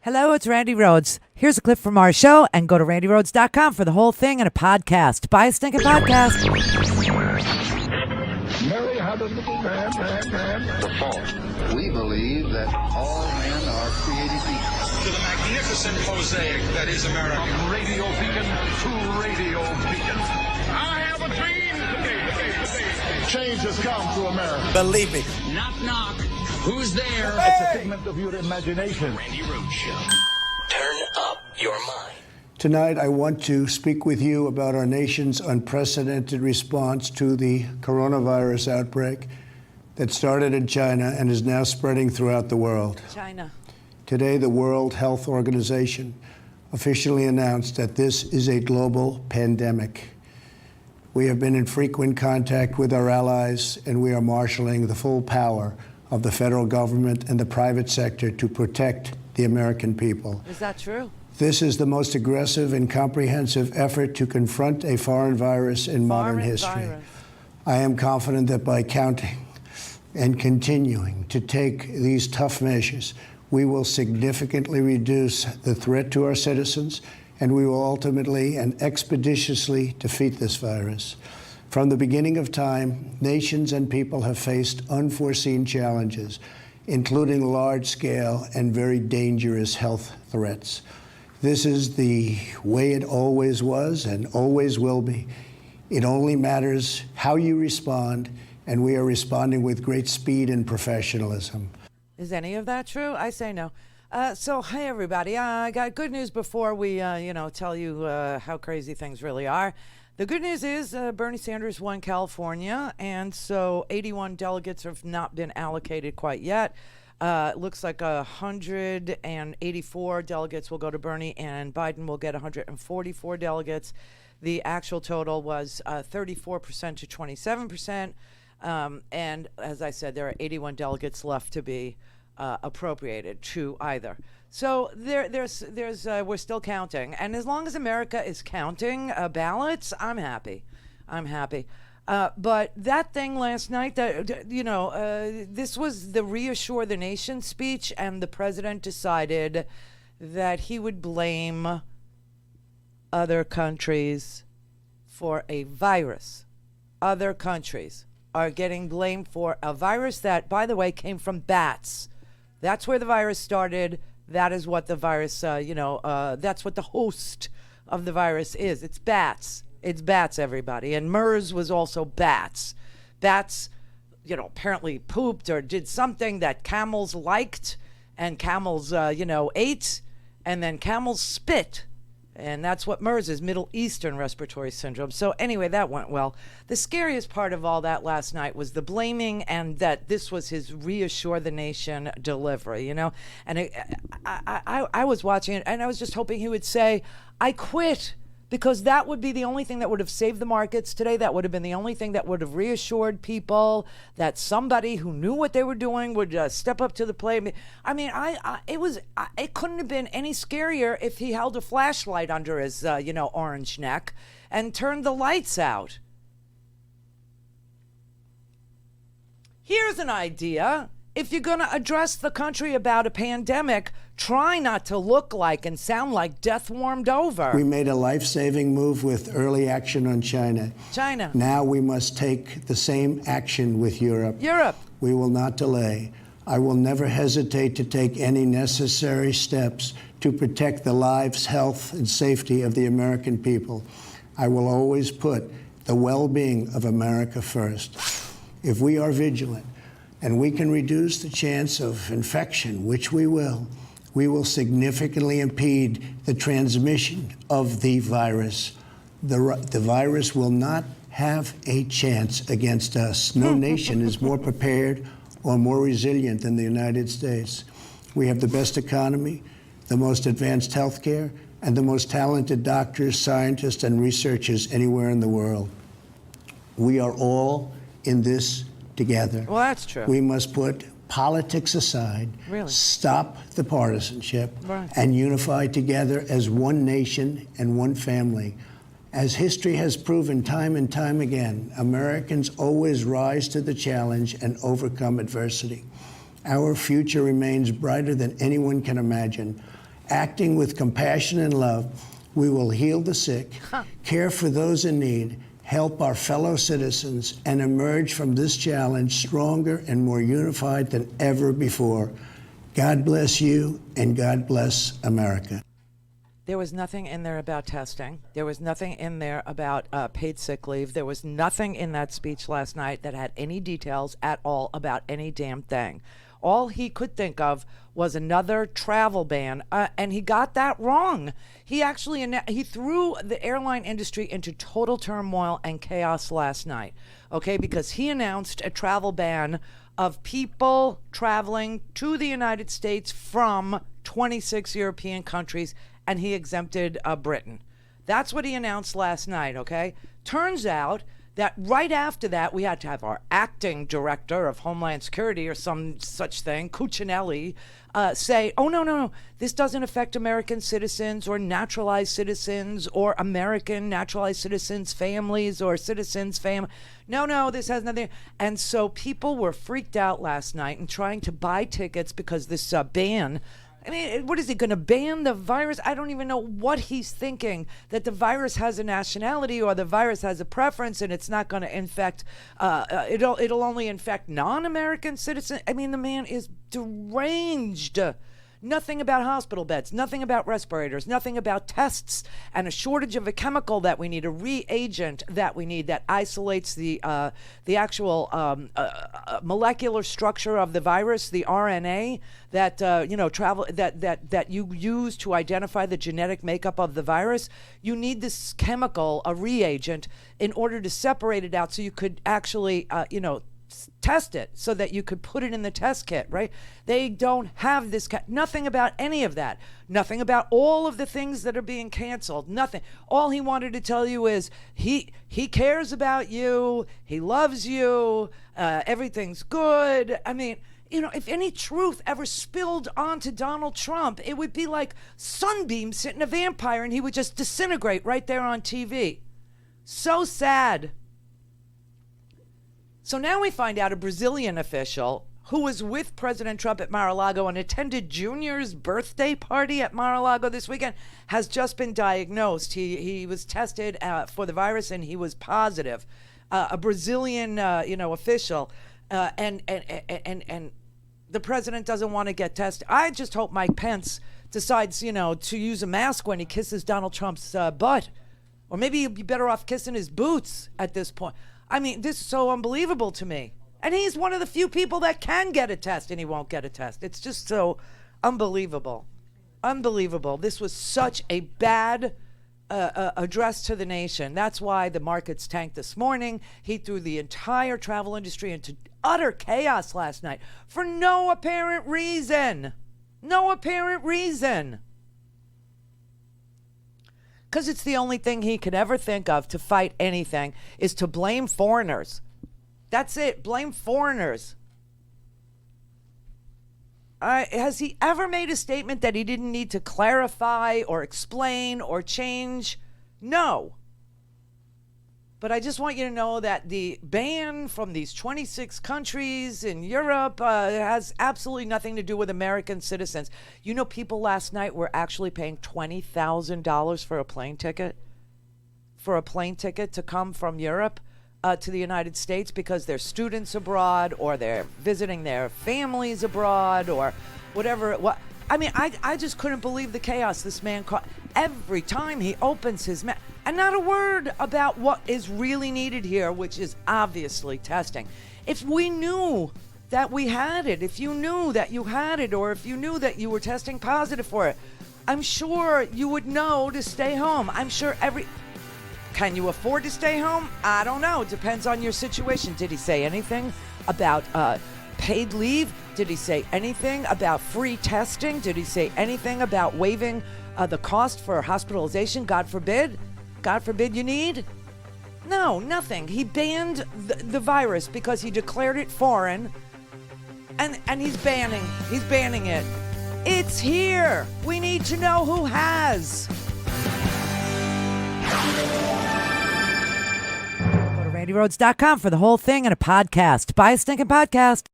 Hello, it's Randi Rhodes. Here's a clip from our show, and go to randyrhodes.com for the whole thing and a podcast. Buy a stinking podcast. Mary had a little man. The fall. We believe that all men are created equal. To the magnificent mosaic that is America. From radio beacon to radio beacon. I have a dream today. Change has come to America. Believe me. Knock, knock. Who's there? It's a figment of your imagination. Randi Rhodes Show. Turn up your mind. Tonight, I want to speak with you about our nation's unprecedented response to the coronavirus outbreak that started in China and is now spreading throughout the world. China. Today, the World Health Organization officially announced that this is a global pandemic. We have been in frequent contact with our allies, and we are marshaling the full power of the federal government and the private sector to protect the American people. Is that true? This is the most aggressive and comprehensive effort to confront a foreign virus in modern history. I am confident that by counting and continuing to take these tough measures, we will significantly reduce the threat to our citizens, and we will ultimately and expeditiously defeat this virus. From the beginning of time, nations and people have faced unforeseen challenges, including large-scale and very dangerous health threats. This is the way it always was and always will be. It only matters how you respond, and we are responding with great speed and professionalism. Is any of that true? I say no. So, hey, everybody. I got good news before we, tell you how crazy things really are. The good news is Bernie Sanders won California, and so 81 delegates have not been allocated quite yet. It looks like 184 delegates will go to Bernie, and Biden will get 144 delegates. The actual total was 34% to 27%. And as I said, there are 81 delegates left to be appropriated to either. So we're still counting, and as long as America is counting ballots, I'm happy. But that thing last night, this was the Reassure the Nation speech, and the president decided that he would blame other countries for a virus. Other countries are getting blamed for a virus that, by the way, came from bats. That's where the virus started. That is what the virus, that's what the host of the virus is. It's bats. It's bats, everybody. And MERS was also bats. Bats, apparently pooped or did something that camels liked, and camels, ate, and then camels spit. And that's what MERS is, Middle Eastern Respiratory Syndrome. So anyway, that went well. The scariest part of all that last night was the blaming, and that this was his Reassure the Nation delivery, And I was watching it, and I was just hoping he would say, I quit. Because that would be the only thing that would have saved the markets today. That would have been the only thing that would have reassured people that somebody who knew what they were doing would step up to the plate. I mean, it couldn't have been any scarier if he held a flashlight under his, orange neck and turned the lights out. Here's an idea. If you're going to address the country about a pandemic, try not to look like and sound like death warmed over. We made a life-saving move with early action on China. Now we must take the same action with Europe. We will not delay. I will never hesitate to take any necessary steps to protect the lives, health, and safety of the American people. I will always put the well-being of America first. If we are vigilant, and we can reduce the chance of infection, which we will significantly impede the transmission of the virus. The virus will not have a chance against us. No nation is more prepared or more resilient than the United States. We have the best economy, the most advanced health care, and the most talented doctors, scientists, and researchers anywhere in the world. We are all in this together. Well, that's true. We must put politics aside, stop the partisanship, and unify together as one nation and one family. As history has proven time and time again, Americans always rise to the challenge and overcome adversity. Our future remains brighter than anyone can imagine. Acting with compassion and love, we will heal the sick, care for those in need, help our fellow citizens, and emerge from this challenge stronger and more unified than ever before. God bless you, and God bless America. There was nothing in there about testing. There was nothing in there about paid sick leave. There was nothing in that speech last night that had any details at all about any damn thing. All he could think of was another travel ban, and he got that wrong. He actually he threw the airline industry into total turmoil and chaos last night, okay, because he announced a travel ban of people traveling to the United States from 26 European countries, and he exempted Britain. That's what he announced last night, okay? Turns out that right after that, we had to have our acting director of Homeland Security or some such thing, Cuccinelli, say, oh, no, this doesn't affect American citizens or naturalized citizens or American naturalized citizens' families or citizens' family. No, this has nothing. And so people were freaked out last night and trying to buy tickets because this ban. I mean, what is he going to ban the virus? I don't even know what he's thinking, that the virus has a nationality or the virus has a preference and it's not going to infect, it'll only infect non-American citizens. I mean, the man is deranged. Nothing about hospital beds, nothing about respirators, nothing about tests and a shortage of a chemical that we need, a reagent that we need that isolates the actual molecular structure of the virus, the RNA that that you use to identify the genetic makeup of the virus. You need this chemical, a reagent, in order to separate it out so you could actually test it so that you could put it in the test kit, right? They don't have this, nothing about any of that. Nothing about all of the things that are being canceled. Nothing. All he wanted to tell you is he cares about you. He loves you. Everything's good. I mean, if any truth ever spilled onto Donald Trump, it would be like sunbeams hitting a vampire and he would just disintegrate right there on TV. So sad. So now we find out a Brazilian official who was with President Trump at Mar-a-Lago and attended Junior's birthday party at Mar-a-Lago this weekend has just been diagnosed. He was tested for the virus and he was positive. A Brazilian, official, and the president doesn't want to get tested. I just hope Mike Pence decides, to use a mask when he kisses Donald Trump's butt, or maybe he'd be better off kissing his boots at this point. I mean, this is so unbelievable to me. And he's one of the few people that can get a test, and he won't get a test. It's just so unbelievable. Unbelievable. This was such a bad address to the nation. That's why the markets tanked this morning. He threw the entire travel industry into utter chaos last night for no apparent reason. No apparent reason. Because it's the only thing he could ever think of to fight anything is to blame foreigners. That's it. Blame foreigners. Has he ever made a statement that he didn't need to clarify or explain or change? No. But I just want you to know that the ban from these 26 countries in Europe has absolutely nothing to do with American citizens. People last night were actually paying $20,000 for a plane ticket. For a plane ticket to come from Europe to the United States because they're students abroad or they're visiting their families abroad or whatever. I mean, I just couldn't believe the chaos this man caused. Every time he opens his mouth, and not a word about what is really needed here, which is obviously testing. If we knew that we had it, if you knew that you had it, or if you knew that you were testing positive for it, I'm sure you would know to stay home. I'm sure Can you afford to stay home? I don't know. Depends on your situation. Did he say anything about paid leave? Did he say anything about free testing? Did he say anything about waiving the cost for hospitalization? God forbid. God forbid you need? No, nothing. He banned the virus because he declared it foreign, and he's banning it. It's here. We need to know who has. Go to RandiRhodes.com for the whole thing and a podcast. Buy a stinking podcast.